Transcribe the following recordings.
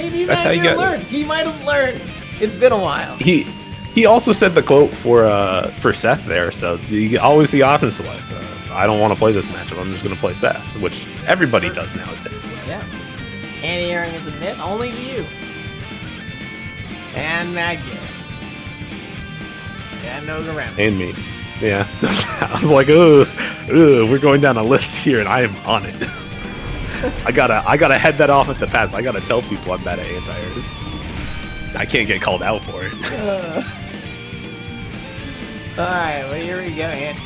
Maybe That's how you McGear get learned. He might have learned. It's been a while. He also said the quote for Seth there, so you always the option select. I don't want to play this matchup. I'm just going to play Seth, which everybody does nowadays. Yeah. Anti-airing is a myth only to you. And McGear. Yeah, no go around. And me. Yeah. I was like, ugh, we're going down a list here, and I am on it. I gotta head that off at the pass. I gotta tell people I'm bad at anti-airs. I can't get called out for it. Alright, well here we go, Andy.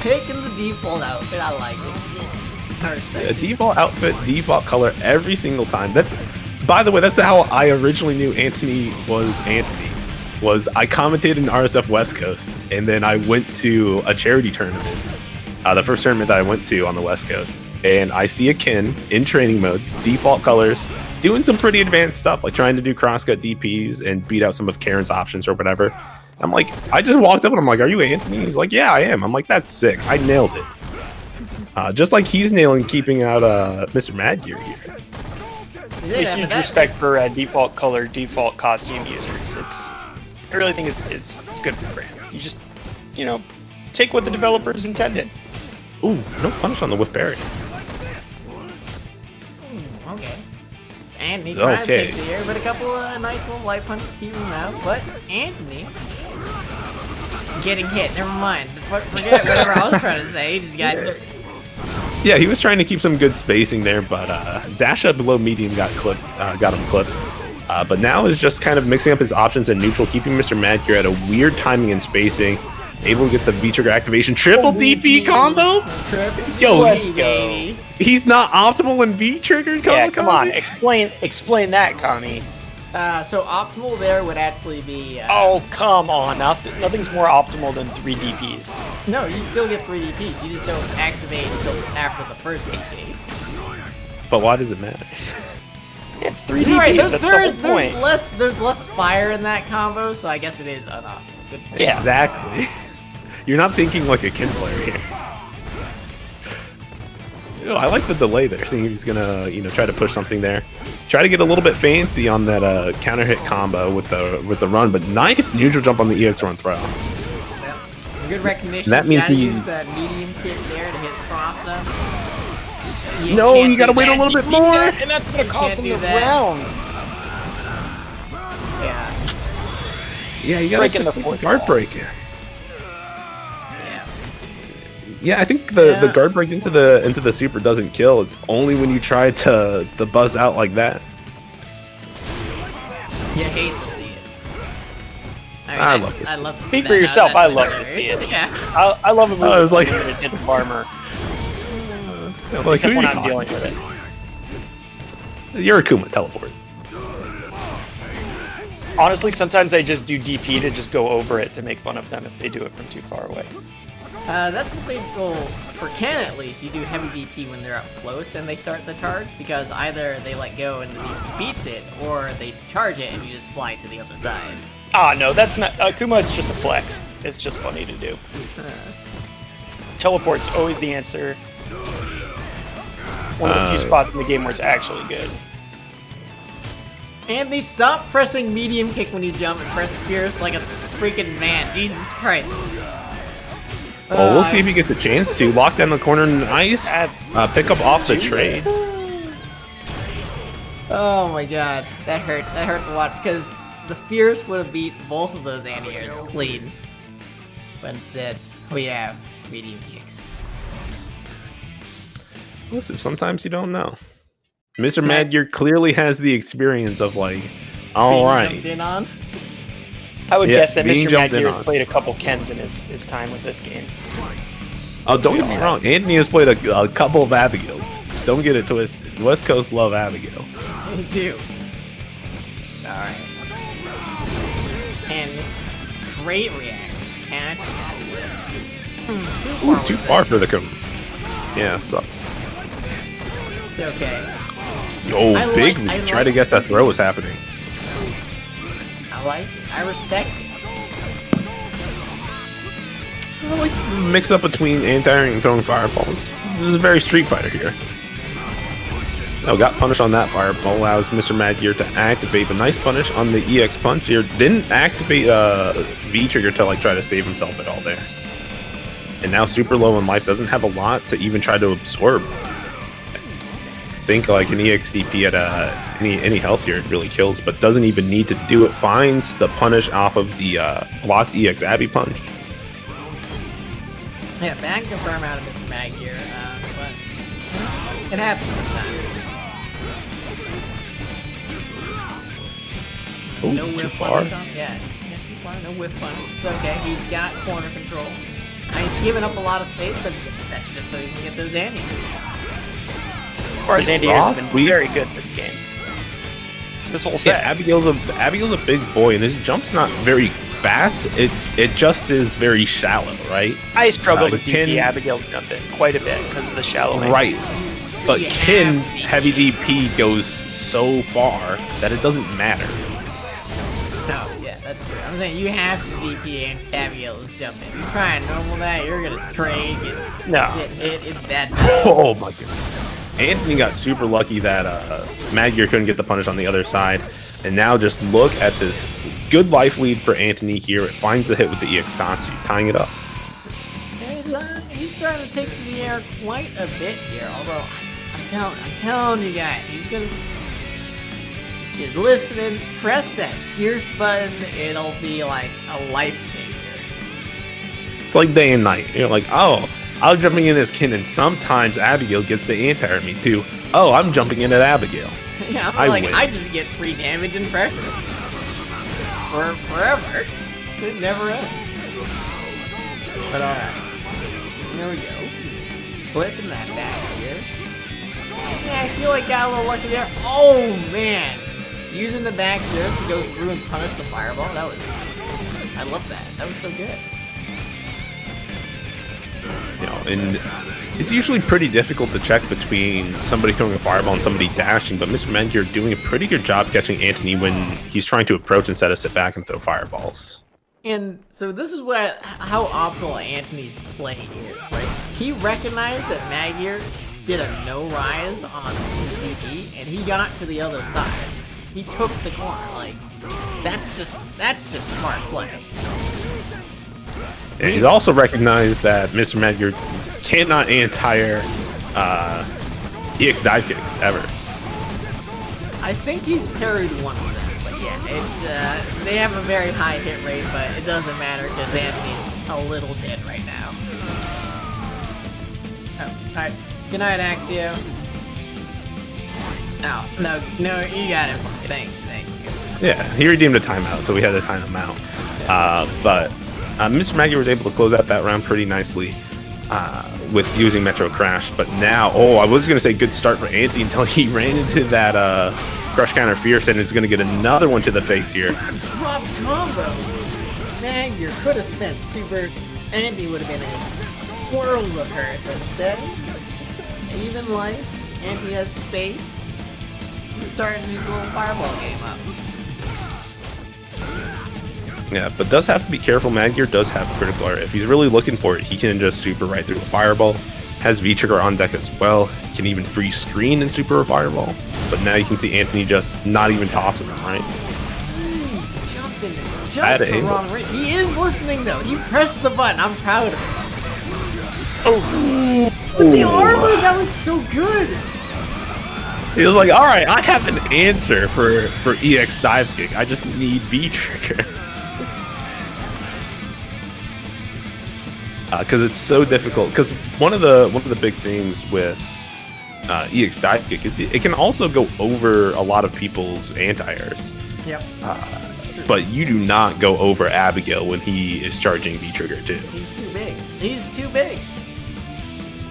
Picking the default outfit, I like it. I respect it. Default outfit, default color every single time. By the way, that's how I originally knew Anthony was Anthony. I commentated in RSF West Coast, and then I went to a charity tournament, the first tournament that I went to on the West Coast, and I see a Ken in training mode, default colors, doing some pretty advanced stuff, like trying to do crosscut DPs and beat out some of Karen's options or whatever. I'm like, I just walked up and I'm like, are you Anthony? He's like, yeah, I am. I'm like, that's sick. I nailed it. Just like he's nailing keeping out MrMadGear here. A huge respect for default color, default costume users. I really think it's good for the brand. You just, take what the developers intended. Ooh, no punish on the whiff parry. Okay. Anthony trying to take the air, but a couple of nice little light punches keep him out. But Anthony getting hit. Never mind. Forget whatever I was trying to say. He just got hit. Yeah, he was trying to keep some good spacing there, but dash up below medium got him clipped. But now is just kind of mixing up his options in neutral, keeping MrMadGear at a weird timing and spacing, able to get the V-trigger activation, triple DP combo. Yo, he's not optimal in V-trigger combo. Yeah, come on, explain that, Kami. So optimal there would actually be. Oh, come on! Nothing's more optimal than 3 DPs. No, you still get 3 DPs. You just don't activate until after the first DP. But why does it matter? It's 3 DPs. Right, there's less fire in that combo, so I guess it is a good thing. Yeah. Exactly. You're not thinking like a Ken player here. I like the delay there, seeing he's gonna, try to push something there. Try to get a little bit fancy on that counter hit combo with the run, but nice neutral jump on the EX run throw. Yep. Good recognition. That means you gotta use that medium kick there to hit cross though. You gotta wait a little bit more. And that's gonna cost him the round. Yeah. Yeah, you gotta get the guard break. Yeah, I think the guard break into the super doesn't kill. It's only when you try to buzz out like that. You hate to see it. I love it. I love to see Speak for yourself. I love to see it. Yeah. I love a movie I was like, it did the farmer. Like, Except when I'm dealing with it. You're a Kuma teleport. Honestly, sometimes I just do DP to just go over it to make fun of them if they do it from too far away. That's what they go for Ken at least. You do heavy DP when they're up close and they start the charge, because either they let go and the DP beats it, or they charge it and you just fly to the other side. Ah, no, that's not Akuma. It's just a flex. It's just funny to do. Teleport's always the answer. One of the few spots in the game where it's actually good. Anthony, stop pressing medium kick when you jump and press fierce like a freaking man. Jesus Christ. Oh, we'll see if he gets a chance to lock down the corner nice. Pick up off the trade. Oh my god, that hurt. That hurt to watch, because the fierce would have beat both of those anti-airs clean. But instead, we have medium kicks. Listen, sometimes you don't know. MrMadGear clearly has the experience of like, all right. Jumped in on. I would guess that MrMadGear has played a couple Kens in his time with this game. Oh, don't get me wrong. Anthony has played a couple of Abigails. Don't get it twisted. West Coast love Abigail. They do. Alright. And great reactions, Cat. Too far for the Kuma. Yeah, so. It's okay. Oh, big lead. Try to guess that throw was happening. I like it. I respect it. I like the mix up between anti-airing and throwing fireballs. This is a very Street Fighter here. Oh, got punished on that fireball. Allows MrMadGear to activate a nice punish on the EX punch here. Didn't activate V trigger to like try to save himself at all there. And now super low in life, doesn't have a lot to even try to absorb. I think like an EXDP at any health here, it really kills, but doesn't even need to do it. Finds the punish off of the blocked EX Abby punch. Yeah, ban confirm out of MrMadGear, but it happens sometimes. Ooh, No too whiff far. punish on, yeah, too far, no whiff punish. It's okay, he's got corner control. He's giving up a lot of space, but that's just so he can get those anti-moves. As far as anti-airs have been very good this game. This whole set. Yeah, Abigail's a big boy, and his jump's not very fast. It just is very shallow, right? I struggle with DP Abigail jumping quite a bit because of the shallow angle. Right. But Kin heavy DP goes so far that it doesn't matter. No, yeah, that's true. I'm saying you have to DP and Abigail's jumping. If you try and normal that, you're gonna trade, get hit, it's bad. Oh my goodness. Anthony got super lucky that MadGear couldn't get the punish on the other side. And now just look at this good life lead for Anthony here. It finds the hit with the EX Tatsu, tying it up. He's starting to take to the air quite a bit here, although I'm telling you guys, he's gonna just listen and press that fierce button, it'll be like a life changer. It's like day and night. You're like, oh, I'm jumping in as Kin, and sometimes Abigail gets the anti me too. Oh, I'm jumping in at Abigail. Yeah, I just get free damage and pressure. Forever. It never ends. But alright. Here we go. Flipping that back here. Yeah, I feel like got a little lucky there. Oh man! Using the back here to go through and punish the fireball. I love that. That was so good. You know, and it's usually pretty difficult to check between somebody throwing a fireball and somebody dashing, but MrMadGear doing a pretty good job catching Anthony when he's trying to approach instead of sit back and throw fireballs. And so this is how optimal Anthony's play is, right? He recognized that MadGear did a no-rise on his DP, and he got to the other side. He took the corner, like, that's just smart play. And he's also recognized that MrMadGear cannot anti-air EX dive kicks ever. I think he's parried one of them, but yeah, it's they have a very high hit rate, but it doesn't matter because Anthony's a little dead right now. Oh, alright. Good night, Axio. No, you got it. Thank you. Yeah, he redeemed a timeout, so we had to time him out. But MrMadGear was able to close out that round pretty nicely with using Metro Crash. But now, I was going to say good start for Anthony until he ran into that Crush Counter Fierce and is going to get another one to the face here. Drop combo! MadGear could have spent super. Andy would have been a world of hurt, but instead, even life, Andy has space. He's starting his little fireball game up. Yeah, but does have to be careful. MadGear does have critical area. If he's really looking for it, he can just super right through a fireball. Has V-Trigger on deck as well. He can even free screen and super a fireball. But now you can see Anthony just not even tossing him, right? Jumping just the wrong range. He is listening though. He pressed the button. I'm proud of him. Oh, but the armor, that was so good. He was like, all right, I have an answer for EX dive kick. I just need V-Trigger. Because it's so difficult. Because one of the big things with EX dive kick is it can also go over a lot of people's anti-airs. Yep. But you do not go over Abigail when he is charging V-Trigger too. He's too big. He's too big.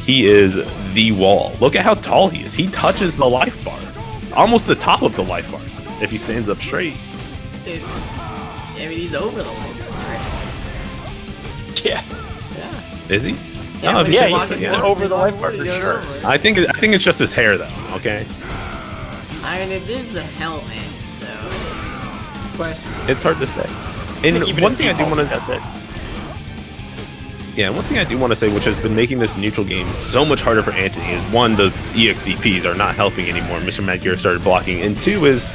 He is the wall. Look at how tall he is. He touches the life bars. Almost the top of the life bars if he stands up straight. I mean, he's over the life bars, right? Yeah. Is he? Yeah, no, he's over the life bar for sure. I think it's just his hair though. Okay. I mean, it is the helmet, though. But it's hard to say. And even one thing I do want to Yeah, one thing I do want to say, which has been making this neutral game so much harder for Anthony, is one, those EXCPs are not helping anymore. MrMadGear started blocking, and two is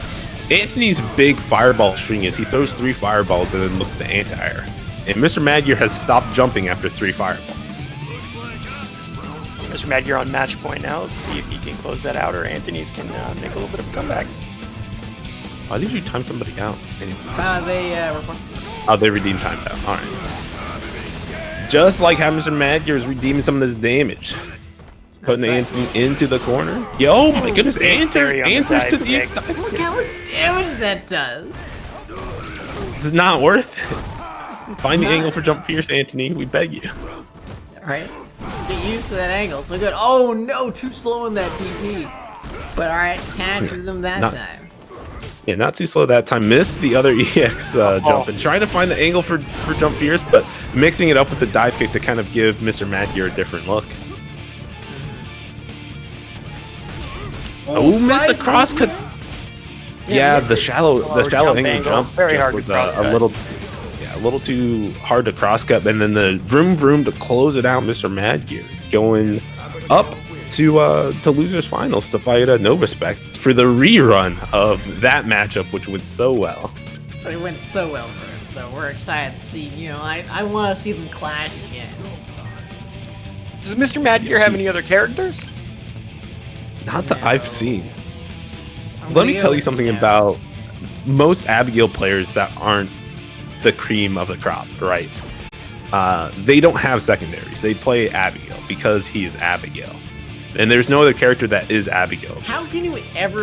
Anthony's big fireball string is he throws 3 fireballs and then looks to anti-air. And MrMadGear has stopped jumping after 3 fireballs. MrMadGear on match point now. Let's see if he can close that out, or Anthony's can make a little bit of a comeback. Why did you time somebody out? They requested. Oh, they redeemed time out. All right. Just like how MrMadGear is redeeming some of this damage. Putting Anthony into the corner. Yo, my goodness, answers to these. Look how much damage that does. This is not worth it. Find the angle for jump fierce, Anthony. We beg you. Right? Get used to that angle. So good. Oh no, too slow in that DP. But alright, catches him that time. Yeah, not too slow that time. Missed the other EX jump and trying to find the angle for jump fierce, but mixing it up with the dive kick to kind of give MrMadGear a different look. Oh, missed the cross cut. Yeah, the shallow angle jump very hard was to cross cut. a little too hard to cross cut, and then the vroom to close it out. MrMadGear going up to losers finals to fight Nova Spec for the rerun of that matchup, which went so well. But it went so well for him, so we're excited to see. You know, I want to see them clash again. Does MrMadGear have any other characters? Not that I've seen. Let me tell you something about most Abigail players that aren't the cream of the crop, right? They don't have secondaries. They play Abigail because he is Abigail. And there's no other character that is Abigail. How can you ever